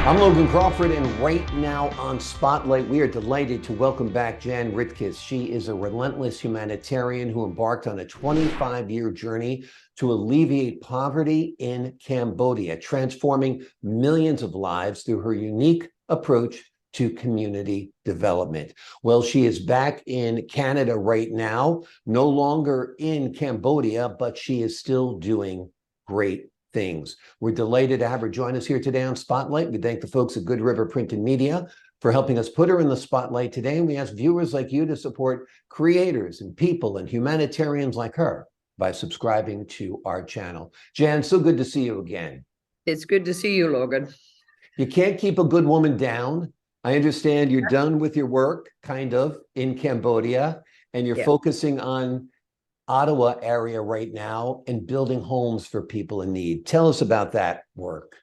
I'm Logan Crawford, and right now on Spotlight, we are delighted to welcome back Janne Ritskes. She is a relentless humanitarian who embarked on a 25-year journey to alleviate poverty in Cambodia, transforming millions of lives through her unique approach to community development. Well, she is back in Canada right now, no longer in Cambodia, but she is still doing great things. We're delighted to have her join us here today on Spotlight. We thank the folks at Good River Print and Media for helping us put her in the spotlight today. And we ask viewers like you to support creators and people and humanitarians like her by subscribing to our channel. Janne, so good to see you again. It's good to see you, Logan. You can't keep a good woman down. I understand you're done with your work, kind of, in Cambodia, and you're focusing on Ottawa area right now and building homes for people in need. Tell us about that work.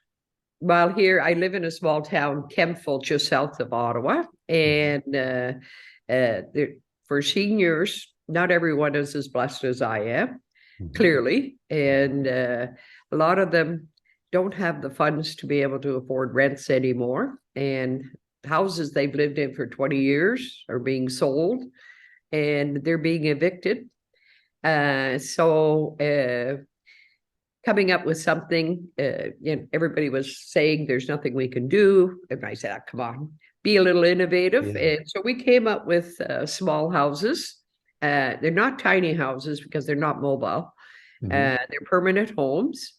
Well, here I live in a small town, Kempful, just south of Ottawa, and for seniors, not everyone is as blessed as I am, clearly, and a lot of them don't have the funds to be able to afford rents anymore, and houses they've lived in for 20 years are being sold, and they're being evicted. Coming up with something, everybody was saying there's nothing we can do. And I said, come on, be a little innovative. Yeah. And so we came up with small houses. They're not tiny houses because they're not mobile. They're permanent homes.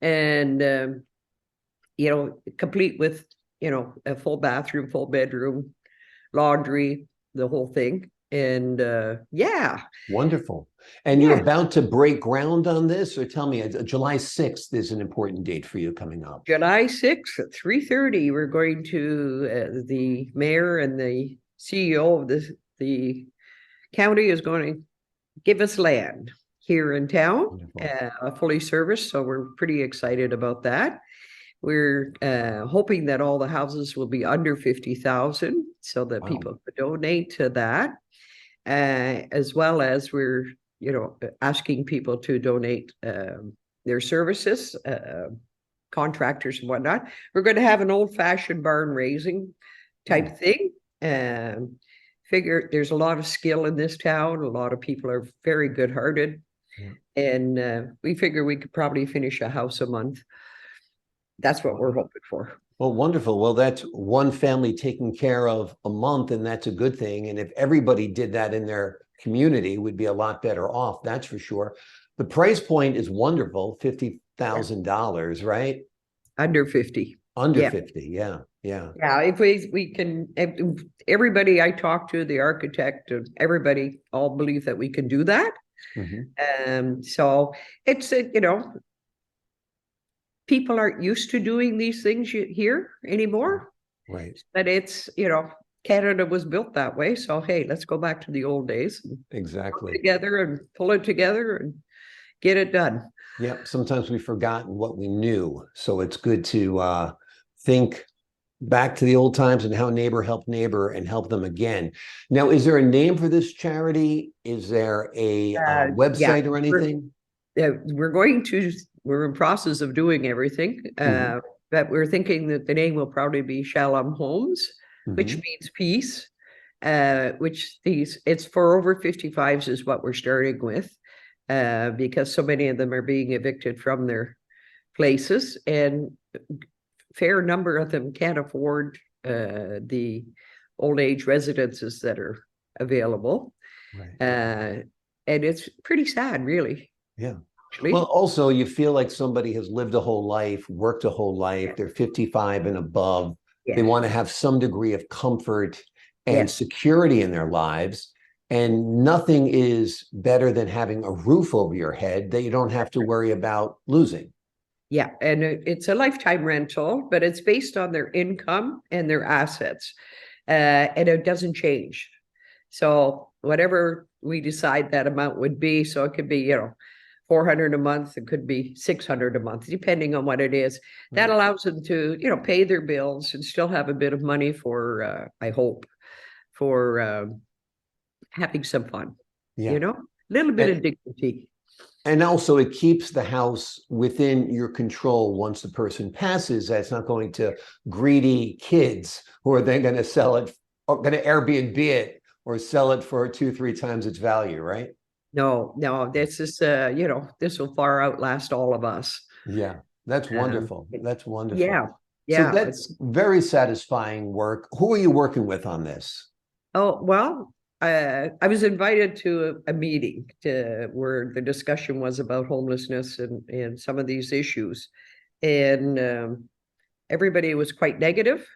And, complete with, a full bathroom, full bedroom, laundry, the whole thing. And wonderful. And you're about to break ground on this, or tell me, July 6th is an important date for you coming up. July 6th at 3:30, we're going to the mayor and the CEO of the county is going to give us land here in town, fully serviced. So we're pretty excited about that. We're hoping that all the houses will be under 50,000 so that people could donate to that. As well as we're, asking people to donate their services, contractors and whatnot. We're going to have an old-fashioned barn raising type thing. Figure there's a lot of skill in this town. A lot of people are very good-hearted. And we figure we could probably finish a house a month. That's what we're hoping for. Well, wonderful. Well, that's one family taken care of a month, and that's a good thing. And if everybody did that in their community, we'd be a lot better off, that's for sure. The price point is wonderful, $50,000, right? Under 50. Under 50, yeah. Yeah, if we can, everybody I talk to, the architect, everybody all believe that we can do that. So it's, people aren't used to doing these things here anymore. Right. But it's, Canada was built that way. So, hey, let's go back to the old days. Exactly. Together and pull it together and get it done. Yep. Sometimes we've forgotten what we knew. So it's good to think back to the old times and how neighbor helped neighbor and help them again. Now, is there a name for this charity? Is there a website or anything? We're in process of doing everything, but we're thinking that the name will probably be Shalom Homes, which means peace, it's for over 55s is what we're starting with, because so many of them are being evicted from their places, and a fair number of them can't afford the old age residences that are available. Right. And it's pretty sad, really. Yeah. Well, also, you feel like somebody has lived a whole life, worked a whole life, they're 55 and above. They want to have some degree of comfort and security in their lives. And nothing is better than having a roof over your head that you don't have to worry about losing. Yeah, and it's a lifetime rental, but it's based on their income and their assets. And it doesn't change. So whatever we decide that amount would be, so it could be, $400 a month, it could be $600 a month, depending on what it is. That allows them to, pay their bills and still have a bit of money for, I hope, for having some fun. A little bit of dignity. And also it keeps the house within your control once the person passes. That's not going to greedy kids who are then going to sell it, or going to Airbnb it or sell it for 2, 3 times its value, right? No, no, this is, this will far outlast all of us. Yeah, that's Um, wonderful. That's wonderful. yeah, So yeah. that's very satisfying work. Who are you working with on this? Oh, well, I was invited to a meeting where the discussion was about homelessness and some of these issues. And everybody was quite negative.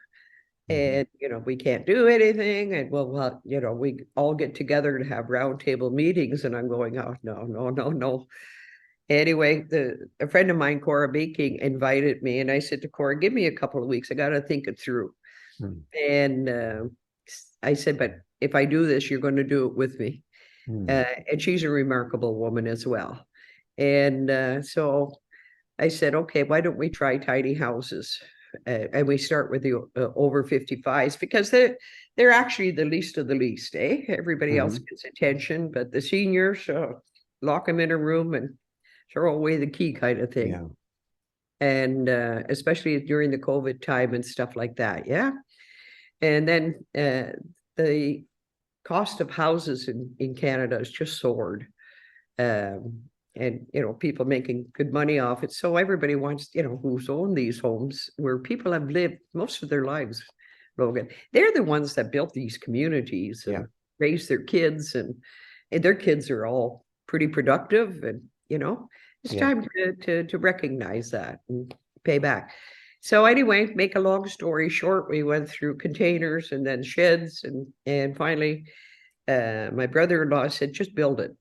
Mhm. And, we can't do anything. And well, we all get together to have roundtable meetings. And I'm going, oh, no, no, no, no. Anyway, a friend of mine, Cora Baking, invited me. And I said to Cora, give me a couple of weeks. I got to think it through. Mm. And I said, but if I do this, you're going to do it with me. Mm. And she's a remarkable woman as well. And so I said, okay, why don't we try tiny houses? And we start with the over 55s because they're actually the least of the least, eh? Everybody else Mhm. gets attention, but the seniors, lock them in a room and throw away the key kind of thing. Yeah. And especially during the COVID time and stuff like that. Yeah. And then the cost of houses in Canada has just soared. And people making good money off it. So everybody wants, who's owned these homes where people have lived most of their lives, Logan. They're the ones that built these communities and Yeah. raised their kids, and their kids are all pretty productive. And it's Yeah. time to recognize that and pay back. So anyway, make a long story short, we went through containers and then sheds, and finally my brother-in-law said, just build it.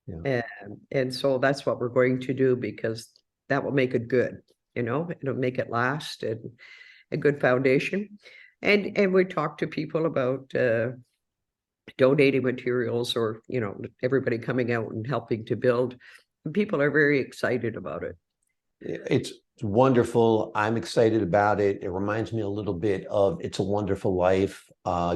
Yeah. And so that's what we're going to do, because that will make it good, it'll make it last, and a good foundation. And we talk to people about donating materials, or everybody coming out and helping to build. And people are very excited about it. It's wonderful. I'm excited about it. It reminds me a little bit of It's a Wonderful Life,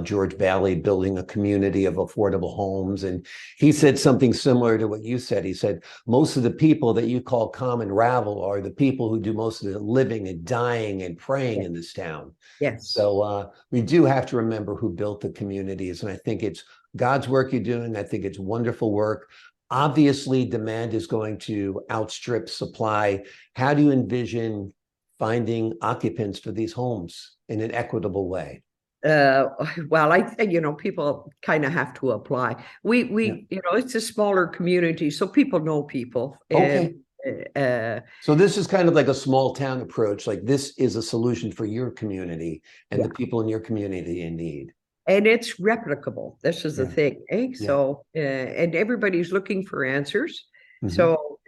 George Bailey building a community of affordable homes. And he said something similar to what you said. He said, most of the people that you call common rabble are the people who do most of the living and dying and praying Yeah. in this town. Yes. So we do have to remember who built the communities. And I think it's God's work you're doing. I think it's wonderful work. Obviously, demand is going to outstrip supply. How do you envision finding occupants for these homes in an equitable way? Uh, well, I think, people kind of have to apply. Yeah. It's a smaller community, so people know people. And Okay. So this is kind of like a small town approach. Like, this is a solution for your community and the yeah, people in your community in need. and it's replicable. This is the Yeah. thing, eh? Yeah. So, and everybody's looking for answers. Mhm. So,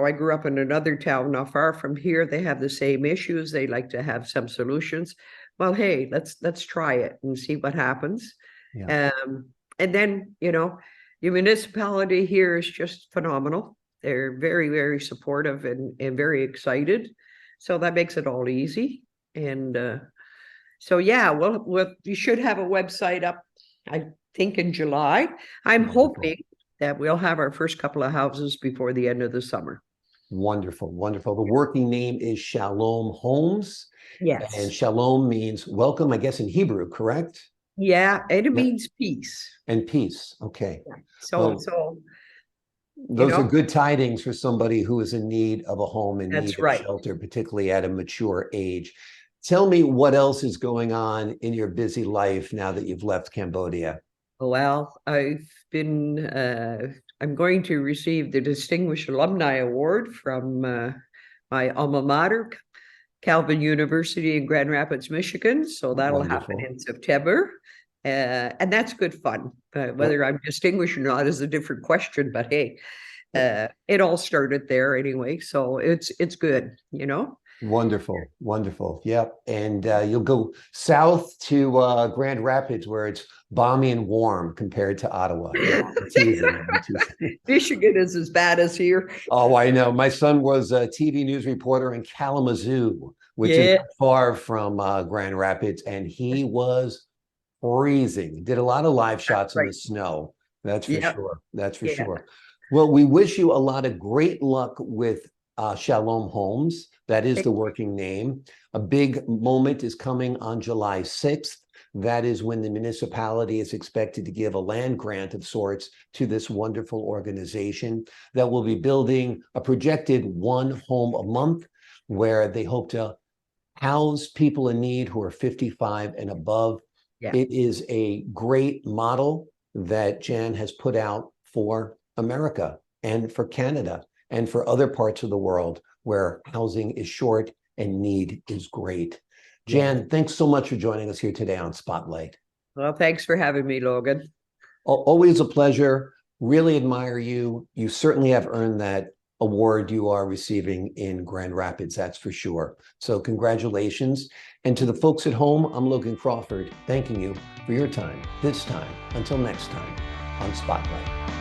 I grew up in another town not far from here. They have the same issues. They like to have some solutions. Well, hey, let's try it and see what happens. Yeah. And then, your municipality here is just phenomenal. They're very, very supportive and very excited. So that makes it all easy. And so yeah, we should have a website up, I think, in July. I'm Wonderful. hoping that we'll have our first couple of houses before the end of the summer. Wonderful. Wonderful. The working name is Shalom Homes. And Yes. Shalom means welcome, I guess, in Hebrew, correct? Yeah, and it Yeah. means peace. And peace. Okay. Yeah. So, Well, those are good tidings for somebody who is in need of a home, in that's need of right. shelter, particularly at a mature age. Tell me what else is going on in your busy life now that you've left Cambodia. Well, I'm going to receive the Distinguished Alumni Award from my alma mater, Calvin University in Grand Rapids, Michigan. So that'll happen Wonderful. in September. And that's good fun. Whether I'm distinguished or not is a different question, but hey, it all started there anyway. So it's good, Wonderful, wonderful. Yep. And you'll go south to Grand Rapids, where it's balmy and warm compared to Ottawa. I'm teasing. I'm teasing. Michigan is as bad as here. Oh, I know. My son was a TV news reporter in Kalamazoo, which is Yeah. not far from Grand Rapids, and he was freezing. Did a lot of live shots in the Right. snow. That's for Yeah. sure. That's for Yeah. sure. Well, we wish you a lot of great luck with Shalom Homes. That is the working name. A big moment is coming on July 6th. That is when the municipality is expected to give a land grant of sorts to this wonderful organization that will be building a projected one home a month, where they hope to house people in need who are 55 and above. Yeah. It is a great model that Jan has put out for America and for Canada and for other parts of the world where housing is short and need is great. Jan, thanks so much for joining us here today on Spotlight. Well, thanks for having me, Logan. Always a pleasure. Really admire you. You certainly have earned that award you are receiving in Grand Rapids, that's for sure. So congratulations. And to the folks at home, I'm Logan Crawford, thanking you for your time this time. Until next time on Spotlight.